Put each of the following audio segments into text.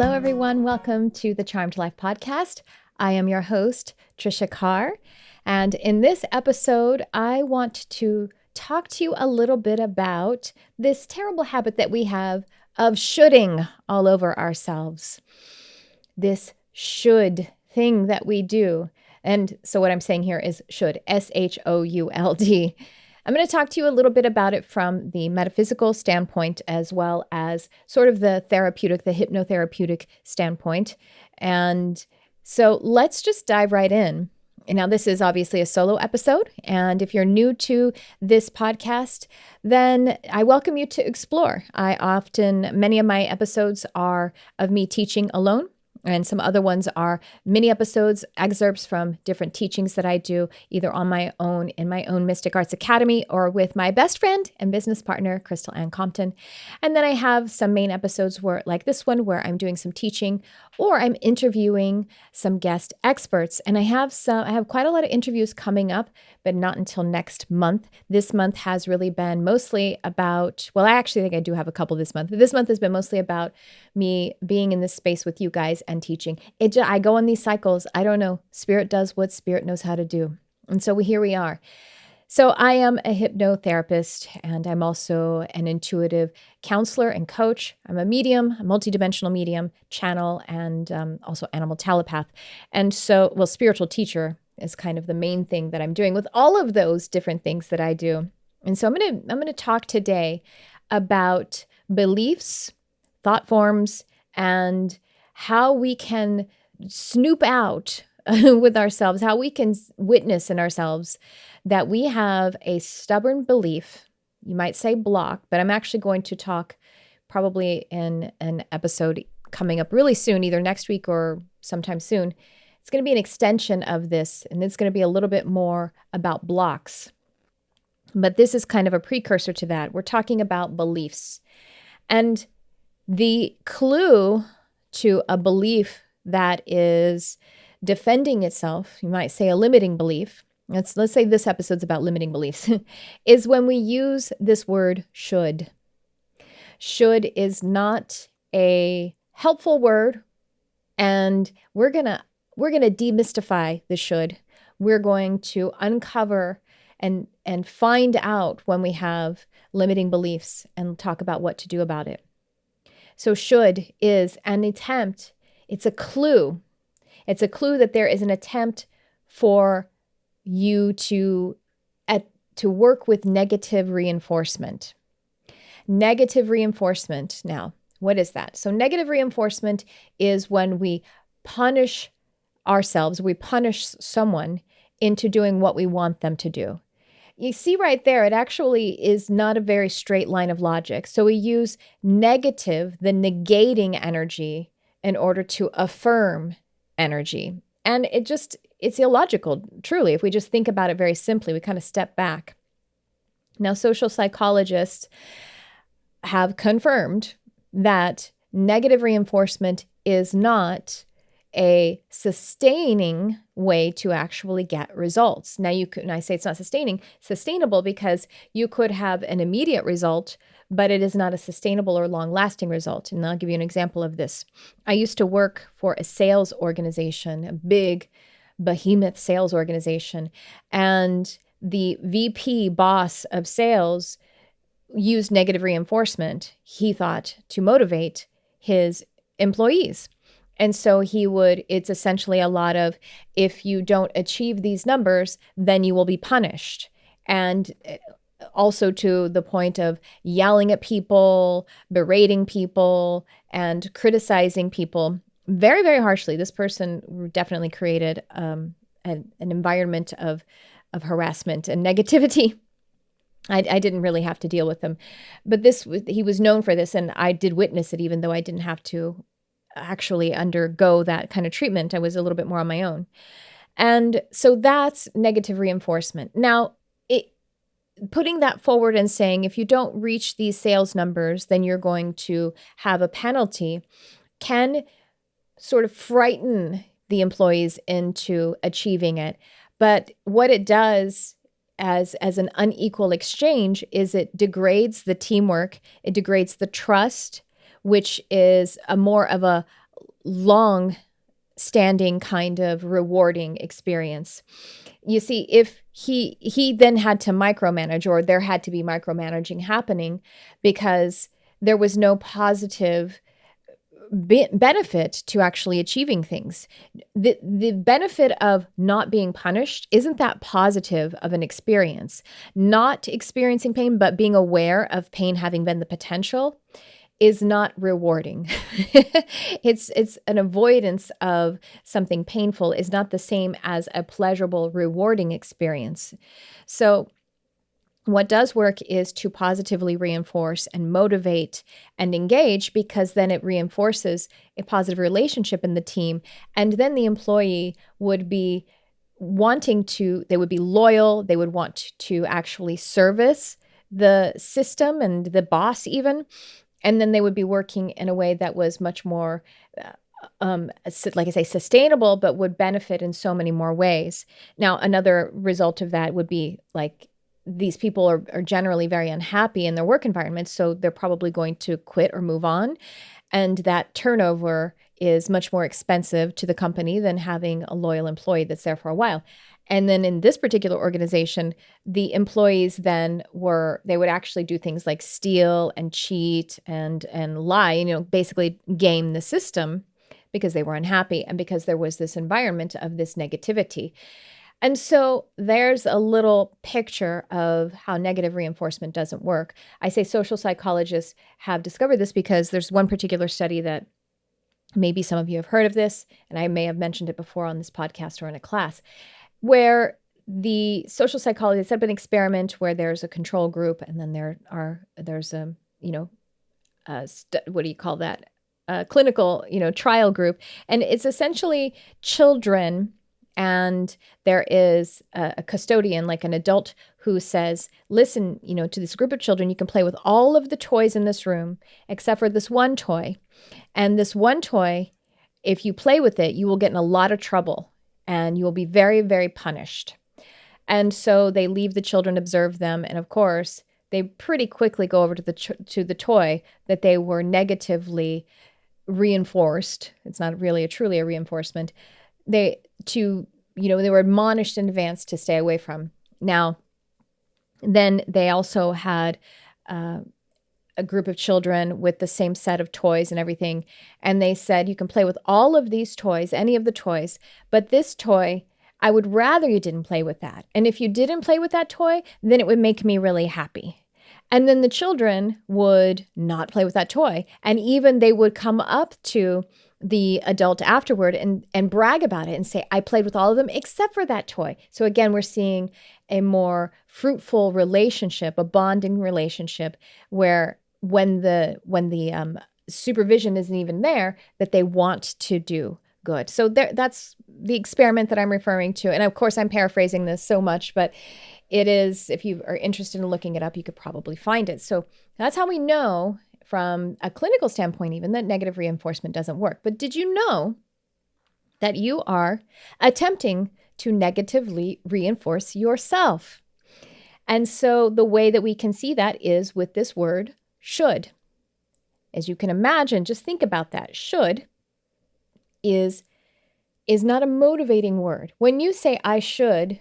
Hello, everyone. Welcome to the Charmed Life podcast. I am your host, Tricia Carr. And in this episode, I want to talk to you a little bit about this terrible habit that we have of shoulding all over ourselves. This should thing that we do. And so what I'm saying here is should, S-H-O-U-L-D. I'm going to talk to you a little bit about it from the metaphysical standpoint, as well as sort of the therapeutic, the hypnotherapeutic standpoint. And so let's just dive right in. And now, this is obviously a solo episode. And if you're new to this podcast, then I welcome you to explore. Many of my episodes are of me teaching alone. And some other ones are mini episodes, excerpts from different teachings that I do, either on my own, in my own Mystic Arts Academy, or with my best friend and business partner, Crystal Ann Compton. And then I have some main episodes like this one, where I'm doing some teaching or I'm interviewing some guest experts. And I have quite a lot of interviews coming up, but not until next month. This month has really been mostly about, I actually think I do have a couple this month. This month has been mostly about me being in this space with you guys and teaching. I go on these cycles. I don't know. Spirit does what Spirit knows how to do. And so here we are. So I am a hypnotherapist, and I'm also an intuitive counselor and coach. I'm a medium, a multidimensional medium, channel, and also animal telepath. And so, spiritual teacher is kind of the main thing that I'm doing with all of those different things that I do. And so I'm going to talk today about beliefs, thought forms, and how we can snoop out with ourselves, how we can witness in ourselves that we have a stubborn belief. You might say block, but I'm actually going to talk probably in an episode coming up really soon, either next week or sometime soon. It's going to be an extension of this, and it's going to be a little bit more about blocks. But this is kind of a precursor to that. We're talking about beliefs. And the clue to a belief that is defending itself, you might say a limiting belief, let's say this episode's about limiting beliefs, is when we use this word should. Should is not a helpful word, and we're gonna demystify the should. We're going to uncover and find out when we have limiting beliefs and talk about what to do about it. So should is an attempt. It's a clue. It's a clue that there is an attempt for you to work with negative reinforcement. Negative reinforcement. Now, what is that? So negative reinforcement is when we punish ourselves, we punish someone into doing what we want them to do. You see right there, it actually is not a very straight line of logic. So we use negative, the negating energy, in order to affirm energy. And it's illogical, truly. If we just think about it very simply, we kind of step back. Now, social psychologists have confirmed that negative reinforcement is not a sustaining way to actually get results. Now, and I say it's not sustainable because you could have an immediate result, but it is not a sustainable or long-lasting result. And I'll give you an example of this. I used to work for a sales organization, a big behemoth sales organization, and the VP boss of sales used negative reinforcement, he thought, to motivate his employees. And so it's essentially a lot of, if you don't achieve these numbers, then you will be punished. And also to the point of yelling at people, berating people, and criticizing people very, very harshly. This person definitely created an environment of harassment and negativity. I didn't really have to deal with them, but he was known for this, and I did witness it, even though I didn't have to actually undergo that kind of treatment. I was a little bit more on my own. And so that's negative reinforcement. Now, putting that forward and saying, if you don't reach these sales numbers, then you're going to have a penalty, can sort of frighten the employees into achieving it. But what it does as an unequal exchange is it degrades the teamwork, it degrades the trust, which is a more of a long standing kind of rewarding experience. You see, if he then had to micromanage, or there had to be micromanaging happening because there was no positive benefit to actually achieving things. The benefit of not being punished isn't that positive of an experience. Not experiencing pain, but being aware of pain having been the potential is not rewarding. It's an avoidance of something painful is not the same as a pleasurable, rewarding experience. So what does work is to positively reinforce and motivate and engage, because then it reinforces a positive relationship in the team. And then the employee would be they would be loyal, they would want to actually service the system and the boss even. And then they would be working in a way that was much more, like I say, sustainable, but would benefit in so many more ways. Now, another result of that would be like, these people are generally very unhappy in their work environment, so they're probably going to quit or move on. And that turnover is much more expensive to the company than having a loyal employee that's there for a while. And then in this particular organization, the employees then they would actually do things like steal and cheat and lie, basically game the system because they were unhappy and because there was this environment of this negativity. And so there's a little picture of how negative reinforcement doesn't work. I say social psychologists have discovered this because there's one particular study that maybe some of you have heard of this, and I may have mentioned it before on this podcast or in a class, where the social psychologists set up an experiment where there's a control group, and then there's a, what do you call that? A clinical, trial group. And it's essentially children. And there is a custodian, like an adult, who says, listen, to this group of children, you can play with all of the toys in this room, except for this one toy. And this one toy, if you play with it, you will get in a lot of trouble and you will be very, very punished. And so they leave the children, observe them. And of course, they pretty quickly go over to the toy that they were negatively reinforced. It's not really truly a reinforcement. They were admonished in advance to stay away from. Now, then they also had a group of children with the same set of toys and everything. And they said, you can play with all of these toys, any of the toys, but this toy, I would rather you didn't play with that. And if you didn't play with that toy, then it would make me really happy. And then the children would not play with that toy. And even they would come up to the adult afterward and brag about it and say, I played with all of them except for that toy. So again, we're seeing a more fruitful relationship, a bonding relationship, where when the supervision isn't even there, that they want to do good. So that's the experiment that I'm referring to. And of course, I'm paraphrasing this so much, but it is, if you are interested in looking it up, you could probably find it. So that's how we know from a clinical standpoint, even, that negative reinforcement doesn't work. But did you know that you are attempting to negatively reinforce yourself? And so the way that we can see that is with this word, should. As you can imagine, just think about that. Should is not a motivating word. When you say I should,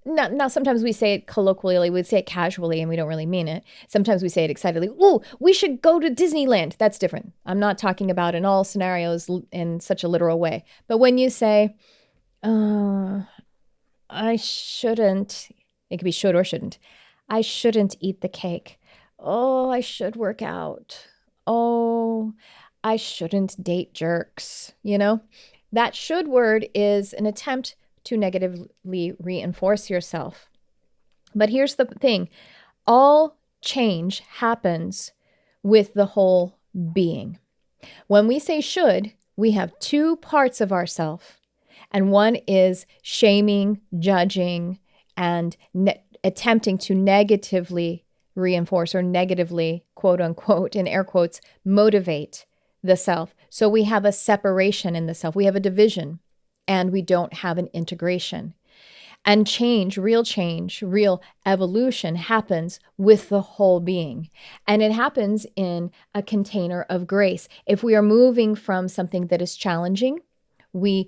now sometimes we say it colloquially, we say it casually, and we don't really mean it. Sometimes we say it excitedly. Ooh, we should go to Disneyland. That's different. I'm not talking about in all scenarios in such a literal way. But when you say, I shouldn't, it could be should or shouldn't. I shouldn't eat the cake. Oh, I should work out. Oh, I shouldn't date jerks. That should word is an attempt to negatively reinforce yourself. But here's the thing. All change happens with the whole being. When we say should, we have two parts of ourself, and one is shaming, judging, and attempting to negatively reinforce or negatively, quote unquote, in air quotes, motivate the self. So we have a separation in the self. We have a division, and we don't have an integration. And real evolution happens with the whole being. And it happens in a container of grace. If we are moving from something that is challenging, we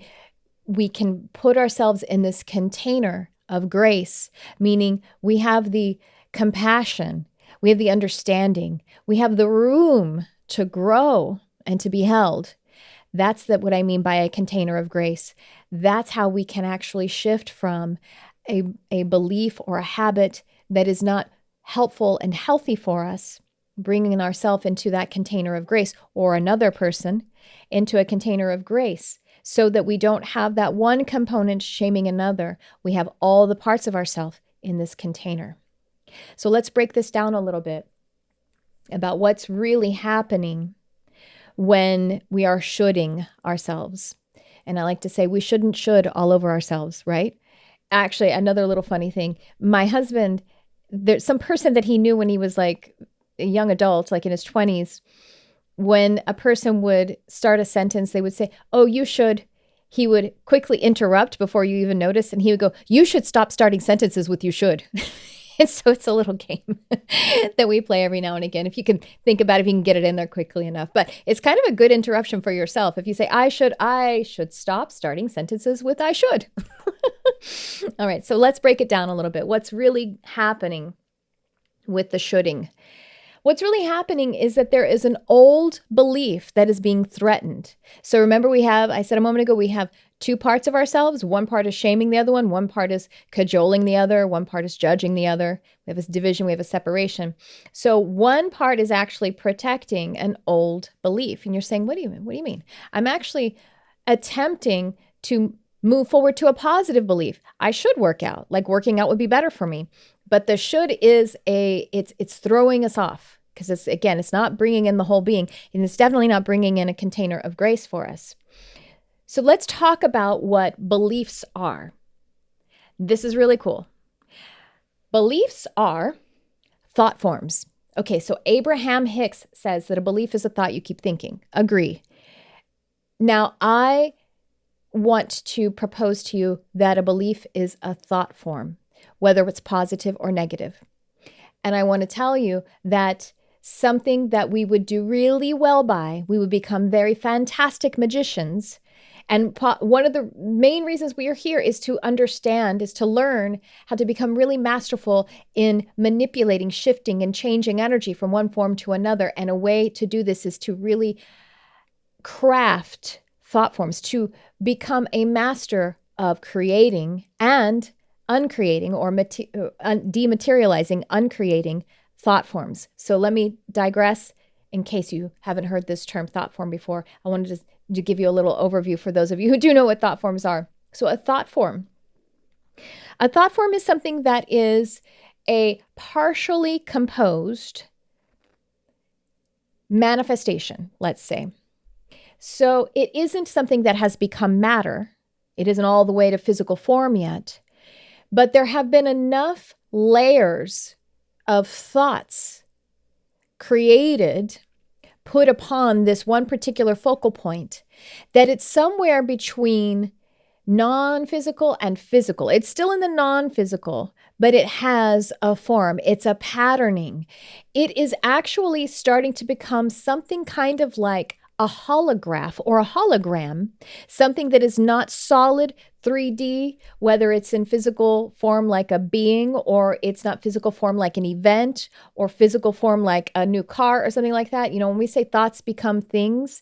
can put ourselves in this container of grace, meaning we have the compassion, we have the understanding, we have the room to grow and to be held. That's what I mean by a container of grace. That's how we can actually shift from a belief or a habit that is not helpful and healthy for us, bringing ourselves into that container of grace, or another person into a container of grace, so that we don't have that one component shaming another. We have all the parts of ourselves in this container. So let's break this down a little bit about what's really happening when we are shoulding ourselves. And I like to say we shouldn't should all over ourselves, right? Actually, another little funny thing. My husband, there's some person that he knew when he was like a young adult, like in his 20s, when a person would start a sentence, they would say, "Oh, you should." He would quickly interrupt before you even notice. And he would go, "You should stop starting sentences with you should." And so it's a little game that we play every now and again. If you can think about it, if you can get it in there quickly enough. But it's kind of a good interruption for yourself. If you say, I should stop starting sentences with I should. All right, so let's break it down a little bit. What's really happening with the shoulding? What's really happening is that there is an old belief that is being threatened. So remember, I said a moment ago, we have two parts of ourselves. One part is shaming the other one part is cajoling the other, one part is judging the other. We have a division, we have a separation. So one part is actually protecting an old belief. And you're saying, what do you mean? What do you mean? I'm actually attempting to move forward to a positive belief. I should work out, like working out would be better for me. But the should is it's throwing us off, because it's not bringing in the whole being, and it's definitely not bringing in a container of grace for us. So let's talk about what beliefs are. This is really cool. Beliefs are thought forms. Okay, so Abraham Hicks says that a belief is a thought you keep thinking. Agree. Now, I want to propose to you that a belief is a thought form, whether it's positive or negative. And I want to tell you that something that we would do really well by, we would become very fantastic magicians. And one of the main reasons we are here is to understand, is to learn how to become really masterful in manipulating, shifting, and changing energy from one form to another. And a way to do this is to really craft thought forms, to become a master of creating and uncreating, or dematerializing, uncreating thought forms. So let me digress in case you haven't heard this term thought form before. I wanted to give you a little overview for those of you who do know what thought forms are. So a thought form is something that is a partially composed manifestation, let's say. So it isn't something that has become matter. It isn't all the way to physical form yet. But there have been enough layers of thoughts created, put upon this one particular focal point, that it's somewhere between non-physical and physical. It's still in the non-physical, but it has a form. It's a patterning. It is actually starting to become something kind of like a holograph or a hologram, something that is not solid 3D, whether it's in physical form like a being, or it's not physical form like an event, or physical form like a new car or something like that. You know, when we say thoughts become things,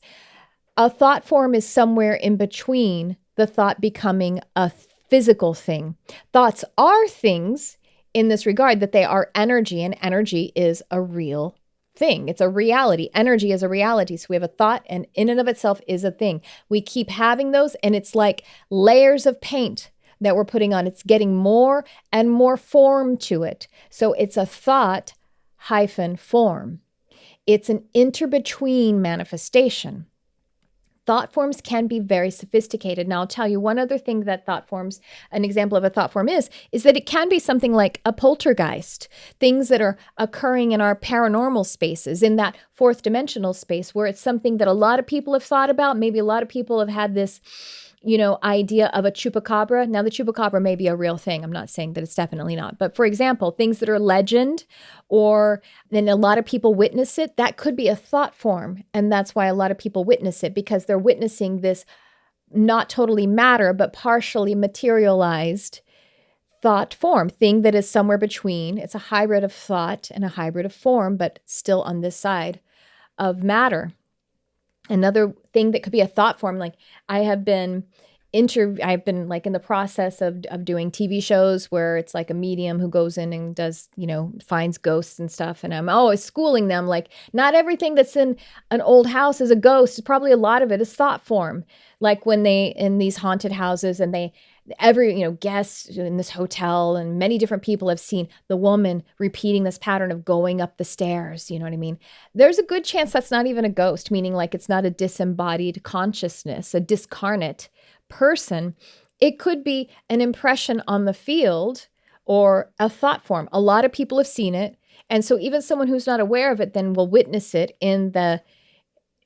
a thought form is somewhere in between the thought becoming a physical thing. Thoughts are things in this regard, that they are energy, and energy is a real thing. It's a reality. Energy is a reality. So we have a thought, and in and of itself is a thing. We keep having those, and it's like layers of paint that we're putting on. It's getting more and more form to it. So it's a thought hyphen form. It's an inter-between manifestation. Thought forms can be very sophisticated. Now, I'll tell you one other thing that thought forms, an example of a thought form is that it can be something like a poltergeist, things that are occurring in our paranormal spaces, in that fourth dimensional space where it's something that a lot of people have thought about. Maybe a lot of people have had this, idea of a chupacabra. Now, the chupacabra may be a real thing. I'm not saying that it's definitely not. But for example, things that are legend or then a lot of people witness it, that could be a thought form. And that's why a lot of people witness it, because they're witnessing this not totally matter, but partially materialized thought form, thing that is somewhere between. It's a hybrid of thought and a hybrid of form, but still on this side of matter. Another thing that could be a thought form, like I've been like in the process of doing TV shows where it's like a medium who goes in and does, finds ghosts and stuff. And I'm always schooling them, like, not everything that's in an old house is a ghost. Probably a lot of it is thought form. Like when they, in these haunted houses and guests in this hotel and many different people have seen the woman repeating this pattern of going up the stairs. You know what I mean? There's a good chance that's not even a ghost, meaning like it's not a disembodied consciousness, a discarnate person. It could be an impression on the field or a thought form. A lot of people have seen it. And so even someone who's not aware of it then will witness it in the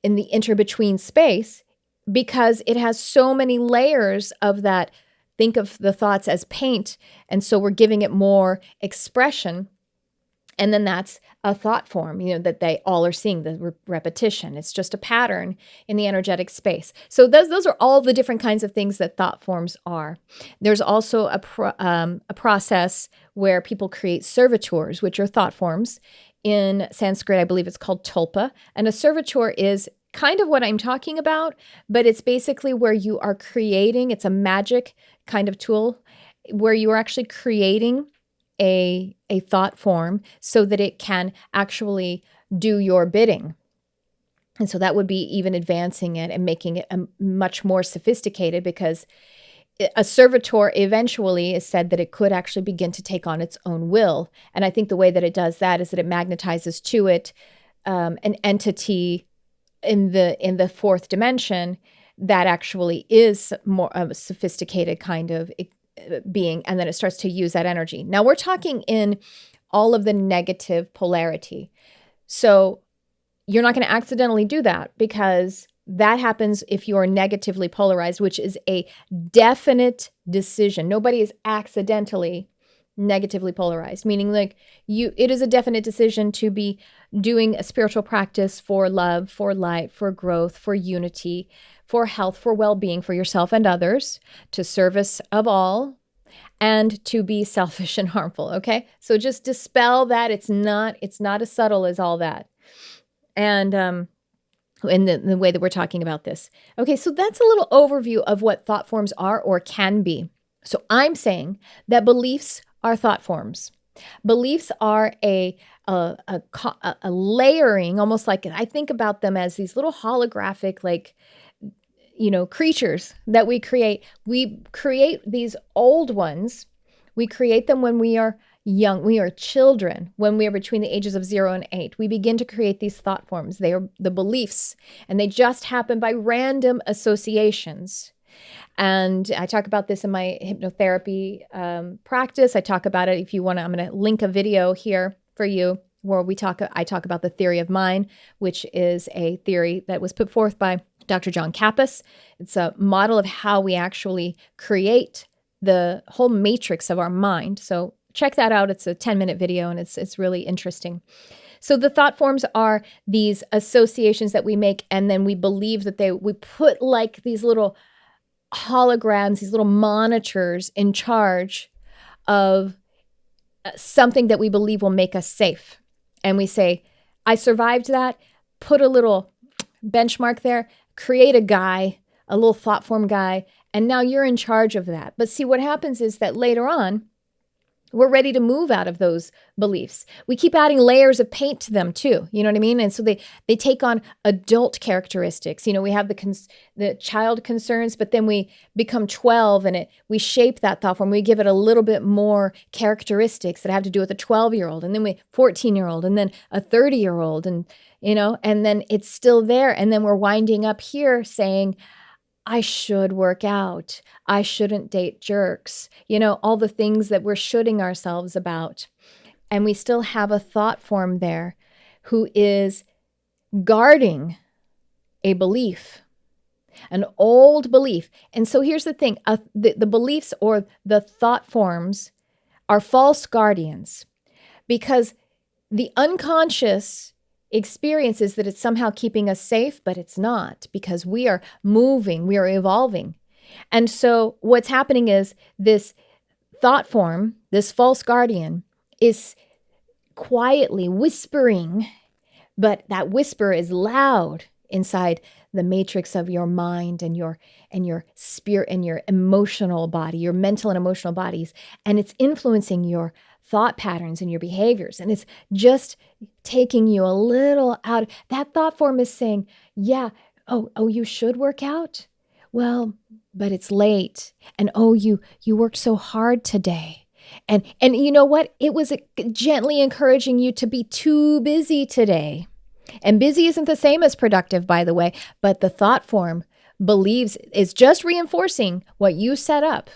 inter-between space, because it has so many layers of that. Think of the thoughts as paint. And so we're giving it more expression. And then that's a thought form, that they all are seeing, the repetition. It's just a pattern in the energetic space. So those are all the different kinds of things that thought forms are. There's also a process where people create servitors, which are thought forms. In Sanskrit, I believe it's called tulpa. And a servitor is kind of what I'm talking about, but it's basically where you are creating, it's a magic kind of tool where you are actually creating a thought form so that it can actually do your bidding. And so that would be even advancing it and making it much more sophisticated, because a servitor eventually is said that it could actually begin to take on its own will. And I think the way that it does that is that it magnetizes to it an entity in the fourth dimension that actually is more of a sophisticated kind of being, and then it starts to use that energy. Now we're talking in all of the negative polarity. So you're not going to accidentally do that, because that happens if you are negatively polarized, which is a definite decision. Nobody is accidentally negatively polarized, meaning like it is a definite decision to be doing a spiritual practice for love, for light, for growth, for unity, for health, for well-being, for yourself and others, to service of all, and to be selfish and harmful. Okay. So just dispel that. It's not as subtle as all that. And, in the way that we're talking about this. Okay. So that's a little overview of what thought forms are or can be. So I'm saying that beliefs are thought forms. Beliefs are a layering, almost like, I think about them as these little holographic, like, creatures that we create. We create these old ones. We create them when we are young. We are children. When we are between the ages of 0 and 8, we begin to create these thought forms. They are the beliefs, and they just happen by random associations. And I talk about this in my hypnotherapy practice. I talk about it. If you want to, I'm going to link a video here for you where I talk about the theory of mind, which is a theory that was put forth by Dr. John Kappas. It's a model of how we actually create the whole matrix of our mind. So check that out. It's a 10-minute video, and it's really interesting. So the thought forms are these associations that we make, and then we believe that we put like these little holograms, these little monitors in charge of something that we believe will make us safe. And we say, I survived that, put a little benchmark there, create a guy, a little thought form guy, and now you're in charge of that. But see, what happens is that later on, we're ready to move out of those beliefs. We keep adding layers of paint to them too. You know what I mean? And so they take on adult characteristics. We have the child concerns, but then we become 12 and we shape that thought form. We give it a little bit more characteristics that have to do with a 12-year-old, and then 14-year-old, and then a 30-year-old, and then it's still there. And then we're winding up here saying, I should work out. I shouldn't date jerks. All the things that we're shoulding ourselves about. And we still have a thought form there who is guarding a belief, an old belief. And so here's the thing, the beliefs or the thought forms are false guardians, because the unconscious experiences that it's somehow keeping us safe, but it's not, because we are moving, we are evolving. And so what's happening is this thought form, this false guardian, is quietly whispering, but that whisper is loud inside the matrix of your mind and your spirit and your emotional body, your mental and emotional bodies, and it's influencing your thought patterns and your behaviors, and it's just taking you a little out. That thought form is saying, yeah, oh, you should work out. Well, but it's late, and oh, you worked so hard today. And you know what? It was gently encouraging you to be too busy today. And busy isn't the same as productive, by the way, but the thought form believes is just reinforcing what you set up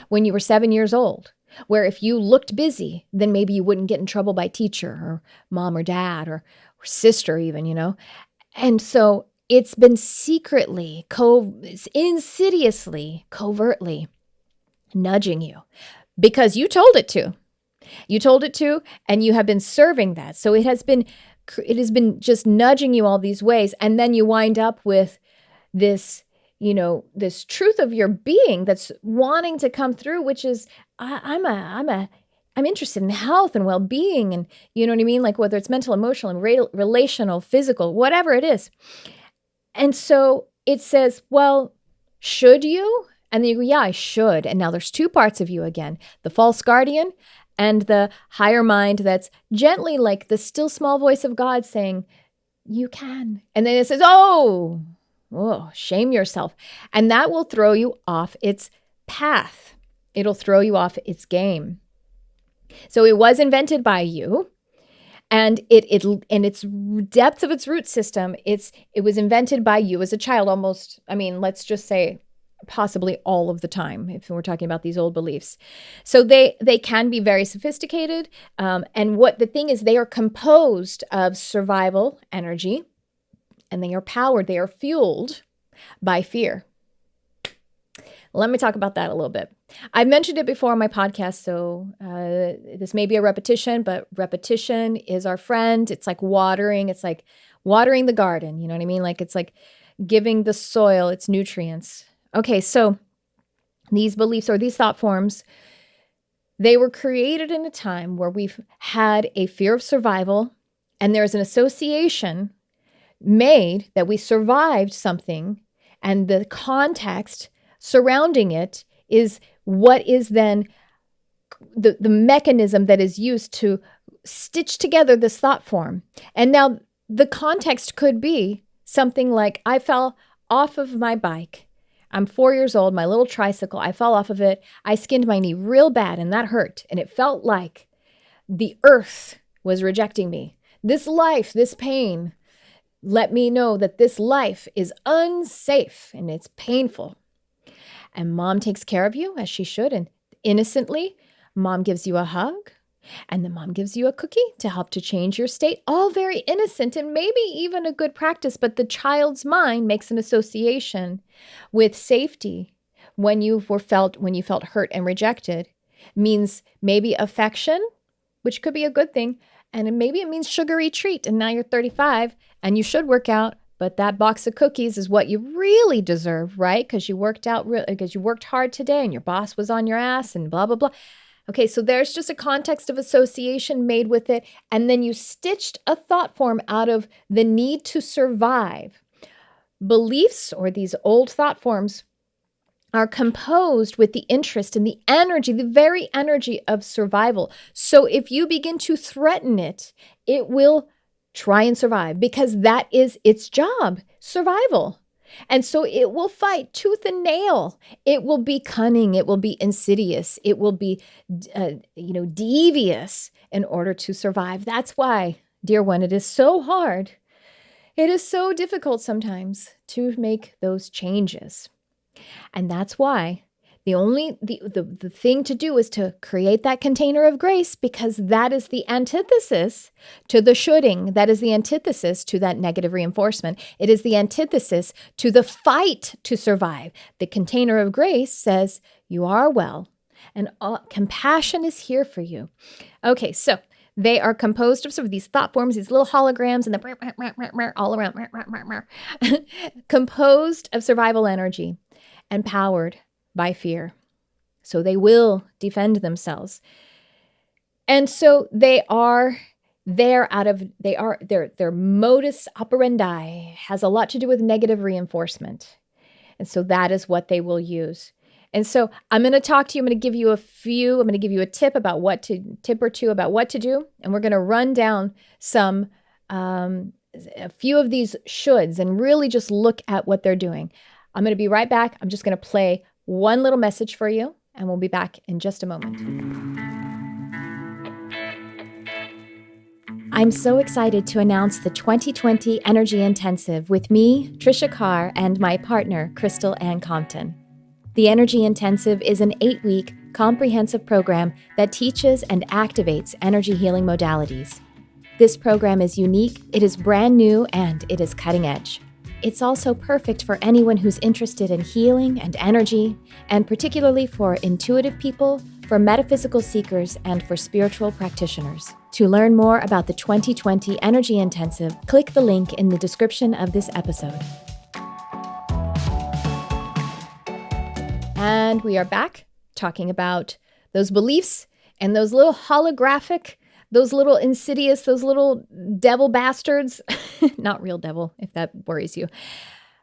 when you were 7 years old, where if you looked busy, then maybe you wouldn't get in trouble by teacher or mom or dad or sister even, you know? And so it's been secretly, insidiously, covertly nudging you because you told it to. You told it to, and you have been serving that. So it has been just nudging you all these ways. And then you wind up with this, this truth of your being that's wanting to come through, which is, I'm interested in health and well-being. And you know what I mean? Like whether it's mental, emotional, and relational, physical, whatever it is. And so it says, well, should you? And then you go, yeah, I should. And now there's two parts of you again, the false guardian and the higher mind that's gently like the still small voice of God saying, you can. And then it says, oh, shame yourself. And that will throw you off its path. It'll throw you off its game. So it was invented by you. And it in its depths of its root system, it was invented by you as a child almost, let's just say possibly all of the time, if we're talking about these old beliefs. So they can be very sophisticated. And what the thing is, they are composed of survival energy, and they are fueled by fear. Let me talk about that a little bit. I've mentioned it before on my podcast, so this may be a repetition, but repetition is our friend. It's like watering. It's like watering the garden. You know what I mean? Like it's like giving the soil its nutrients. Okay, so these beliefs or these thought forms, they were created in a time where we've had a fear of survival, and there's an association made that we survived something, and the context surrounding it is what is then the mechanism that is used to stitch together this thought form. And now the context could be something like, I fell off of my bike. I'm 4 years old, my little tricycle, I fell off of it. I skinned my knee real bad and that hurt. And it felt like the earth was rejecting me. This life, this pain, let me know that this life is unsafe and it's painful. And mom takes care of you as she should. And innocently, mom gives you a hug. And then mom gives you a cookie to help to change your state. All very innocent and maybe even a good practice. But the child's mind makes an association with safety when you felt hurt and rejected. Means maybe affection, which could be a good thing. And maybe it means sugary treat. And now you're 35 and you should work out. But that box of cookies is what you really deserve, right? Because you worked hard today and your boss was on your ass and blah, blah, blah. Okay, so there's just a context of association made with it. And then you stitched a thought form out of the need to survive. Beliefs or these old thought forms are composed with the interest and the energy, the very energy of survival. So if you begin to threaten it, it will try and survive because that is its job, survival. And so it will fight tooth and nail. It will be cunning. It will be insidious. It will be, devious in order to survive. That's why, dear one, it is so hard. It is so difficult sometimes to make those changes. And that's why The thing to do is to create that container of grace, because that is the antithesis to the shoulding. That is the antithesis to that negative reinforcement. It is the antithesis to the fight to survive. The container of grace says you are well, and compassion is here for you. Okay, so they are composed of sort of these thought forms, these little holograms, and the all around, composed of survival energy and powered by fear. So they will defend themselves. And so their modus operandi has a lot to do with negative reinforcement. And so that is what they will use. And so I'm going to talk to you. I'm going to give you a tip or two about what to do. And we're going to run down a few of these shoulds and really just look at what they're doing. I'm going to be right back. I'm just going to play one little message for you, and we'll be back in just a moment. I'm so excited to announce the 2020 Energy Intensive with me, Tricia Carr, and my partner, Crystal Ann Compton. The Energy Intensive is an 8-week comprehensive program that teaches and activates energy healing modalities. This program is unique, it is brand new, and it is cutting edge. It's also perfect for anyone who's interested in healing and energy, and particularly for intuitive people, for metaphysical seekers, and for spiritual practitioners. To learn more about the 2020 Energy Intensive, click the link in the description of this episode. And we are back talking about those beliefs and those little holographic, those little insidious, those little devil bastards, not real devil, if that worries you,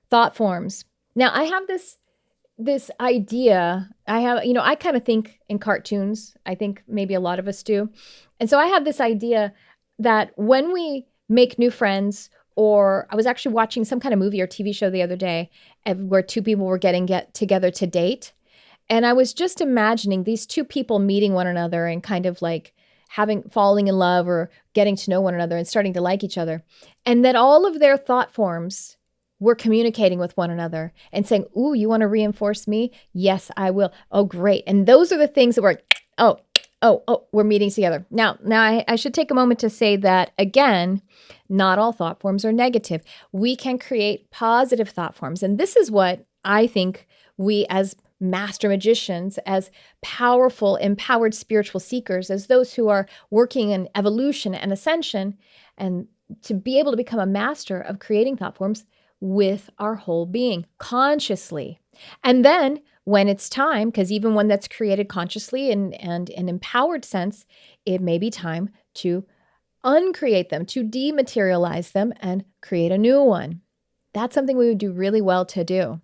thought forms. Now, I have this idea. I kind of think in cartoons. I think maybe a lot of us do. And so I have this idea that when we make new friends, or I was actually watching some kind of movie or TV show the other day where two people were get together to date. And I was just imagining these two people meeting one another and kind of like falling in love or getting to know one another and starting to like each other. And that all of their thought forms were communicating with one another and saying, ooh, you want to reinforce me? Yes, I will. Oh, great. And those are the things that were, we're meeting together. Now I should take a moment to say that, again, not all thought forms are negative. We can create positive thought forms. And this is what I think we as master magicians, as powerful, empowered spiritual seekers, as those who are working in evolution and ascension, and to be able to become a master of creating thought forms with our whole being, consciously. And then when it's time, because even when that's created consciously and in empowered sense, it may be time to uncreate them, to dematerialize them and create a new one. That's something we would do really well to do.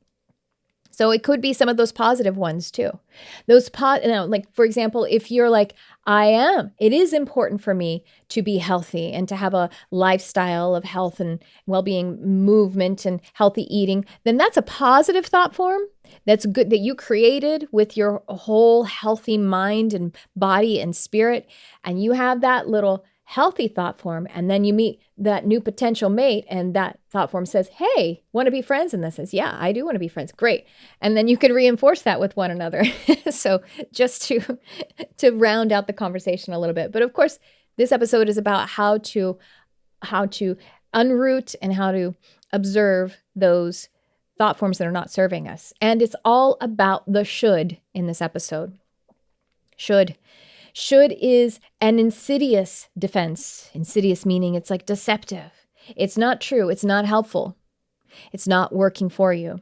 So it could be some of those positive ones too. Like, for example, if you're like, it is important for me to be healthy and to have a lifestyle of health and well-being, movement and healthy eating, then that's a positive thought form. That's good that you created with your whole healthy mind and body and spirit. And you have that little healthy thought form, and then you meet that new potential mate, and that thought form says, hey, want to be friends? And that says, yeah, I do want to be friends. Great. And then you can reinforce that with one another. So just to round out the conversation a little bit. But of course, this episode is about how to unroot and how to observe those thought forms that are not serving us. And it's all about the should in this episode. Should is an insidious defense. Insidious meaning it's like deceptive. It's not true. It's not helpful. It's not working for you.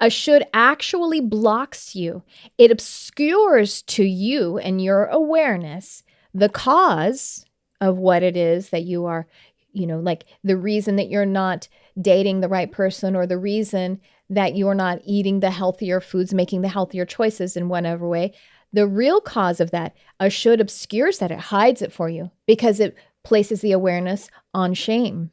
A should actually blocks you. It obscures to you and your awareness the cause of what it is that you are, like the reason that you're not dating the right person, or the reason that you're not eating the healthier foods, making the healthier choices in whatever way. The real cause of that, a should obscures that. It hides it for you because it places the awareness on shame.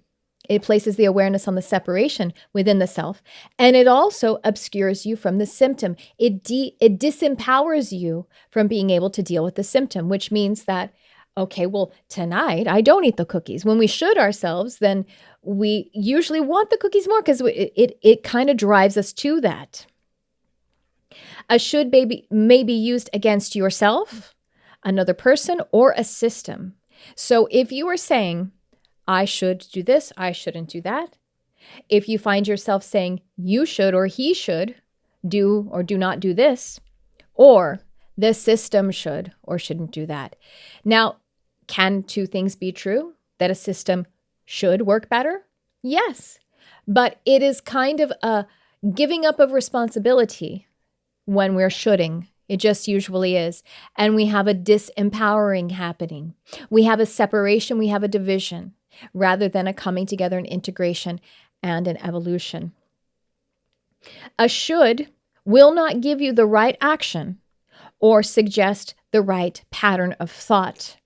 It places the awareness on the separation within the self. And it also obscures you from the symptom. It disempowers you from being able to deal with the symptom, which means that, okay, well, tonight I don't eat the cookies. When we should ourselves, then we usually want the cookies more because it kind of drives us to that. A should may be used against yourself, another person, or a system. So if you are saying, I should do this, I shouldn't do that. If you find yourself saying you should or he should do or do not do this, or the system should or shouldn't do that. Now, can two things be true? That a system should work better? Yes, but it is kind of a giving up of responsibility when we're shoulding. It just usually is. And we have a disempowering happening. We have a separation, we have a division, rather than a coming together, an integration, and an evolution. A should will not give you the right action or suggest the right pattern of thought.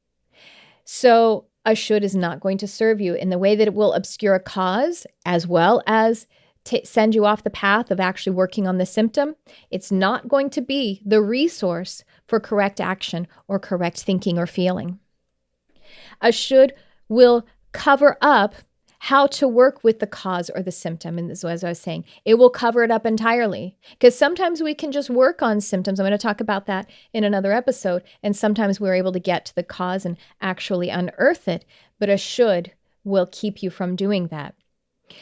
So a should is not going to serve you in the way that it will obscure a cause as well as send you off the path of actually working on the symptom. It's not going to be the resource for correct action or correct thinking or feeling. A should will cover up how to work with the cause or the symptom. And this, as I was saying, it will cover it up entirely. Because sometimes we can just work on symptoms. I'm going to talk about that in another episode. And sometimes we're able to get to the cause and actually unearth it. But a should will keep you from doing that.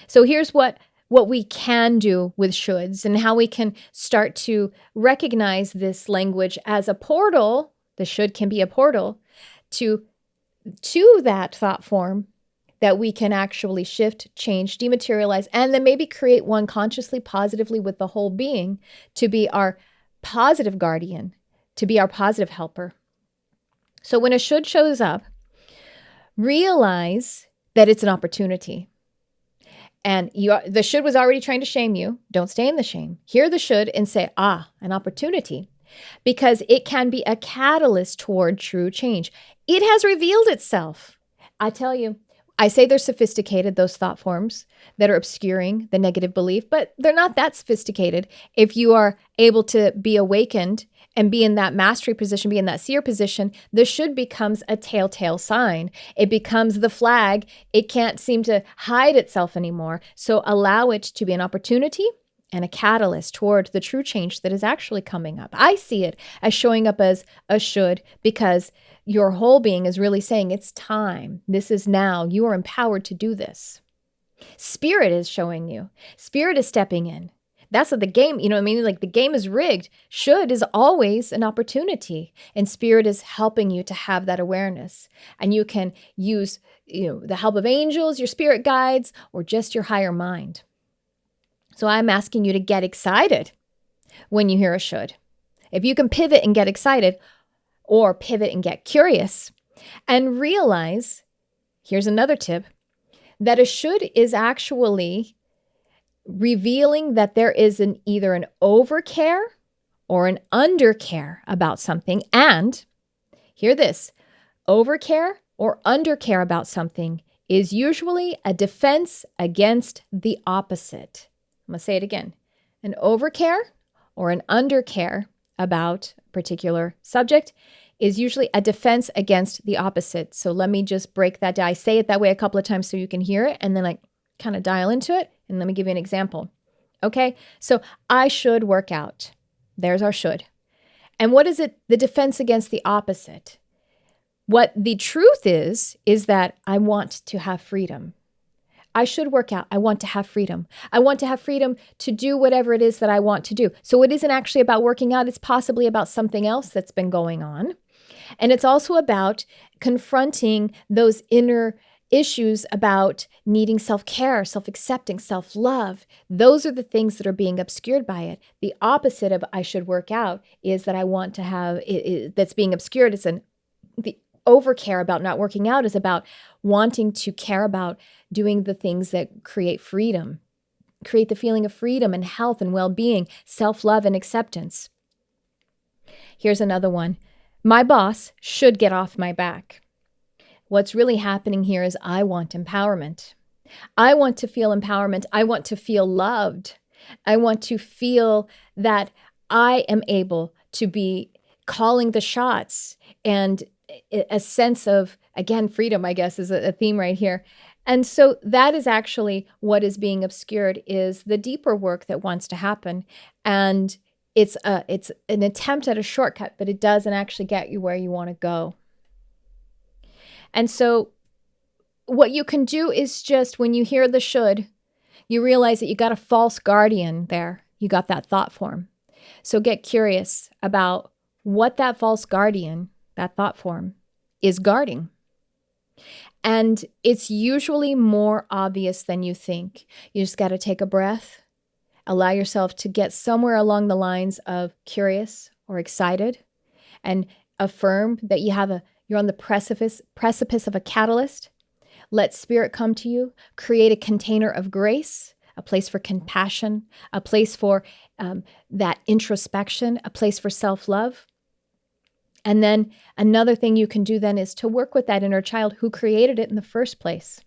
So here's what we can do with shoulds and how we can start to recognize this language as a portal. The should can be a portal to that thought form that we can actually shift, change, dematerialize, and then maybe create one consciously, positively with the whole being to be our positive guardian, to be our positive helper. So when a should shows up, realize that it's an opportunity. And the should was already trying to shame you. Don't stay in the shame. Hear the should and say, an opportunity. Because it can be a catalyst toward true change. It has revealed itself. I tell you, I say they're sophisticated, those thought forms that are obscuring the negative belief, but they're not that sophisticated. If you are able to be awakened and be in that mastery position, be in that seer position, the should becomes a telltale sign. It becomes the flag. It can't seem to hide itself anymore. So allow it to be an opportunity and a catalyst toward the true change that is actually coming up. I see it as showing up as a should because your whole being is really saying it's time. This is now. You are empowered to do this. Spirit is showing you. Spirit is stepping in. That's what the game, you know what I mean? Like the game is rigged. Should is always an opportunity. And spirit is helping you to have that awareness. And you can use, the help of angels, your spirit guides, or just your higher mind. So I'm asking you to get excited when you hear a should. If you can pivot and get excited, or pivot and get curious, and realize, here's another tip, that a should is actually revealing that there is either an overcare or an undercare about something. And hear this, overcare or undercare about something is usually a defense against the opposite. I'm going to say it again. An overcare or an undercare about a particular subject is usually a defense against the opposite. So let me just break that down. I say it that way a couple of times so you can hear it, and then I kind of dial into it. And let me give you an example. Okay, so I should work out. There's our should. And what is it? The defense against the opposite. What the truth is that I want to have freedom. I should work out. I want to have freedom. I want to have freedom to do whatever it is that I want to do. So it isn't actually about working out. It's possibly about something else that's been going on. And it's also about confronting those inner issues about needing self-care, self-accepting, self-love. Those are the things that are being obscured by it. The opposite of I should work out is that I want to have, that's being obscured. It's the overcare about not working out is about wanting to care about doing the things that create freedom, create the feeling of freedom and health and well-being, self-love and acceptance. Here's another one. My boss should get off my back. What's really happening here is I want empowerment. I want to feel empowerment. I want to feel loved. I want to feel that I am able to be calling the shots, and a sense of, again, freedom, I guess, is a theme right here. And so that is actually what is being obscured, is the deeper work that wants to happen. And it's an attempt at a shortcut, but it doesn't actually get you where you want to go. And so what you can do is just, when you hear the should, you realize that you got a false guardian there. You got that thought form. So get curious about what that false guardian, that thought form, is guarding. And it's usually more obvious than you think. You just got to take a breath, allow yourself to get somewhere along the lines of curious or excited, and affirm that you're on the precipice of a catalyst. Let spirit come to you. Create a container of grace, a place for compassion, a place for that introspection, a place for self-love. And then another thing you can do then is to work with that inner child who created it in the first place.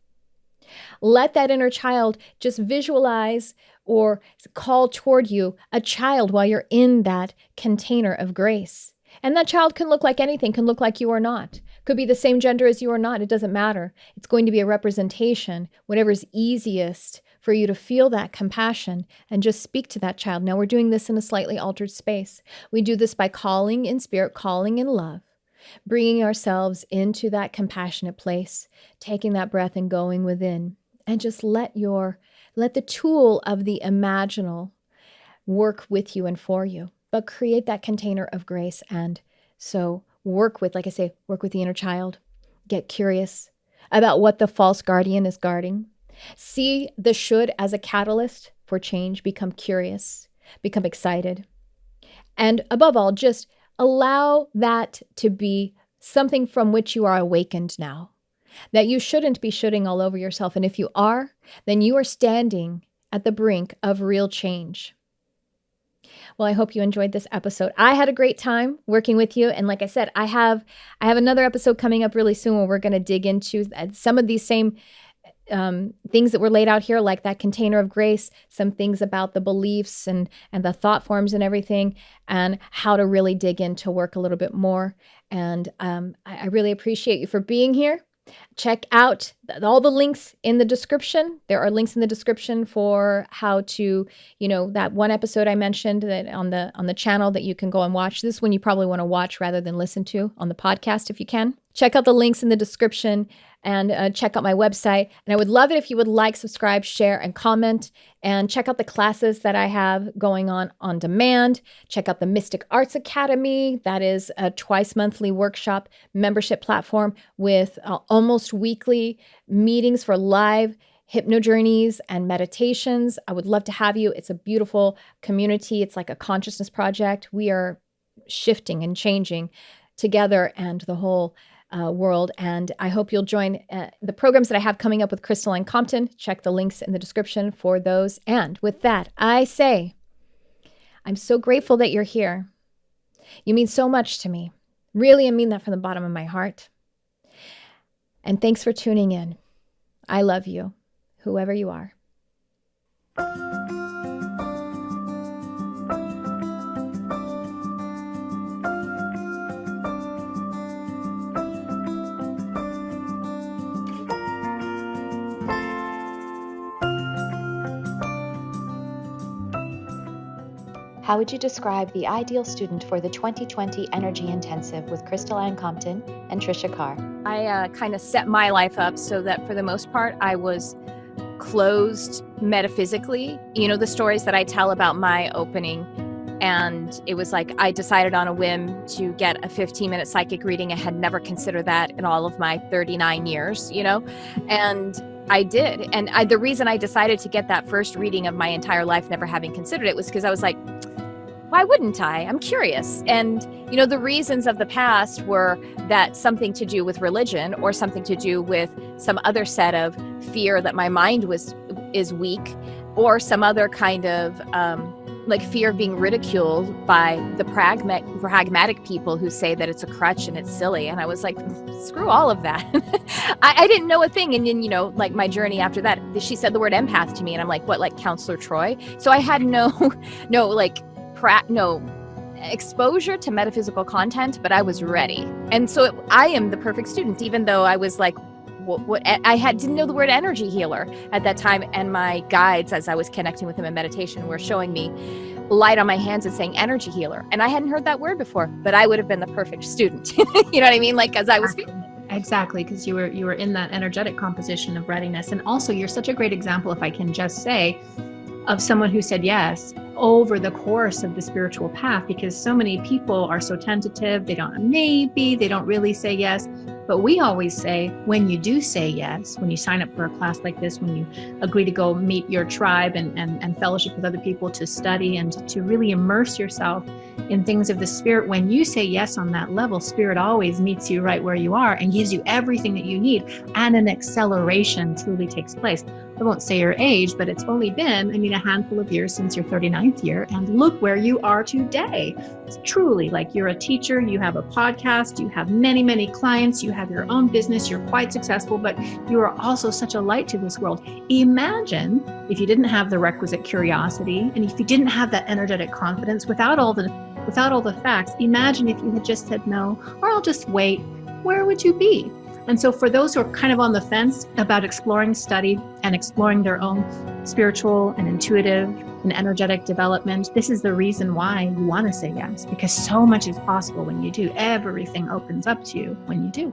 Let that inner child just visualize or call toward you a child while you're in that container of grace. And that child can look like anything, can look like you or not. Could be the same gender as you or not. It doesn't matter. It's going to be a representation, whatever's easiest for you to feel that compassion and just speak to that child. Now, we're doing this in a slightly altered space. We do this by calling in spirit, calling in love, bringing ourselves into that compassionate place, taking that breath and going within, and just let the tool of the imaginal work with you and for you, but create that container of grace. And so work with the inner child. Get curious about what the false guardian is guarding. See the should as a catalyst for change. Become curious, become excited. And above all, just allow that to be something from which you are awakened now. That you shouldn't be shoulding all over yourself. And if you are, then you are standing at the brink of real change. Well, I hope you enjoyed this episode. I had a great time working with you. And like I said, I have another episode coming up really soon where we're going to dig into some of these same things that were laid out here, like that container of grace, some things about the beliefs and the thought forms and everything, and how to really dig into work a little bit more. And I really appreciate you for being here. Check out all the links in the description. There are links in the description for how to, that one episode I mentioned that on the channel that you can go and watch. This one you probably want to watch rather than listen to on the podcast if you can. Check out the links in the description and check out my website. And I would love it if you would like, subscribe, share, and comment. And check out the classes that I have going on demand. Check out the Mystic Arts Academy. That is a twice monthly workshop membership platform with almost weekly meetings for live hypnojourneys and meditations. I would love to have you. It's a beautiful community. It's like a consciousness project. We are shifting and changing together and the whole world. And I hope you'll join the programs that I have coming up with Crystal and Compton. Check the links in the description for those. And with that, I say, I'm so grateful that you're here. You mean so much to me. Really, I mean that from the bottom of my heart. And thanks for tuning in. I love you, whoever you are. How would you describe the ideal student for the 2020 Energy Intensive with Crystal Ann Compton and Tricia Carr? I kind of set my life up so that for the most part, I was closed metaphysically. The stories that I tell about my opening. And it was like I decided on a whim to get a 15-minute psychic reading. I had never considered that in all of my 39 years, and I did. And the reason I decided to get that first reading of my entire life, never having considered it, was because I was like, why wouldn't I? I'm curious. And, the reasons of the past were that something to do with religion or something to do with some other set of fear that my mind is weak, or some other kind of fear of being ridiculed by the pragmatic people who say that it's a crutch and it's silly. And I was like, screw all of that. I didn't know a thing. And then, my journey after that, she said the word empath to me. And I'm like, what, like Counselor Troy? So I had no exposure to metaphysical content, but I was ready. And so I am the perfect student, even though I was like, didn't know the word energy healer at that time. And my guides, as I was connecting with them in meditation, were showing me light on my hands and saying energy healer. And I hadn't heard that word before, but I would have been the perfect student. You know what I mean? Like, as I was feeling. Exactly, because you were in that energetic composition of readiness. And also, you're such a great example, if I can just say, of someone who said yes over the course of the spiritual path, because so many people are so tentative. They don't really say yes. But we always say, when you do say yes, when you sign up for a class like this, when you agree to go meet your tribe and fellowship with other people to study and to really immerse yourself in things of the spirit, when you say yes on that level, spirit always meets you right where you are and gives you everything that you need, and an acceleration truly takes place. I won't say your age, but it's only been, a handful of years since your 39th year, and look where you are today. It's truly like you're a teacher, you have a podcast, you have many, many clients, you have your own business, you're quite successful, but you are also such a light to this world. Imagine if you didn't have the requisite curiosity, and if you didn't have that energetic confidence without all the facts. Imagine if you had just said no, or I'll just wait. Where would you be? And so for those who are kind of on the fence about exploring study and exploring their own spiritual and intuitive and energetic development, this is the reason why you want to say yes, because so much is possible when you do. Everything opens up to you when you do.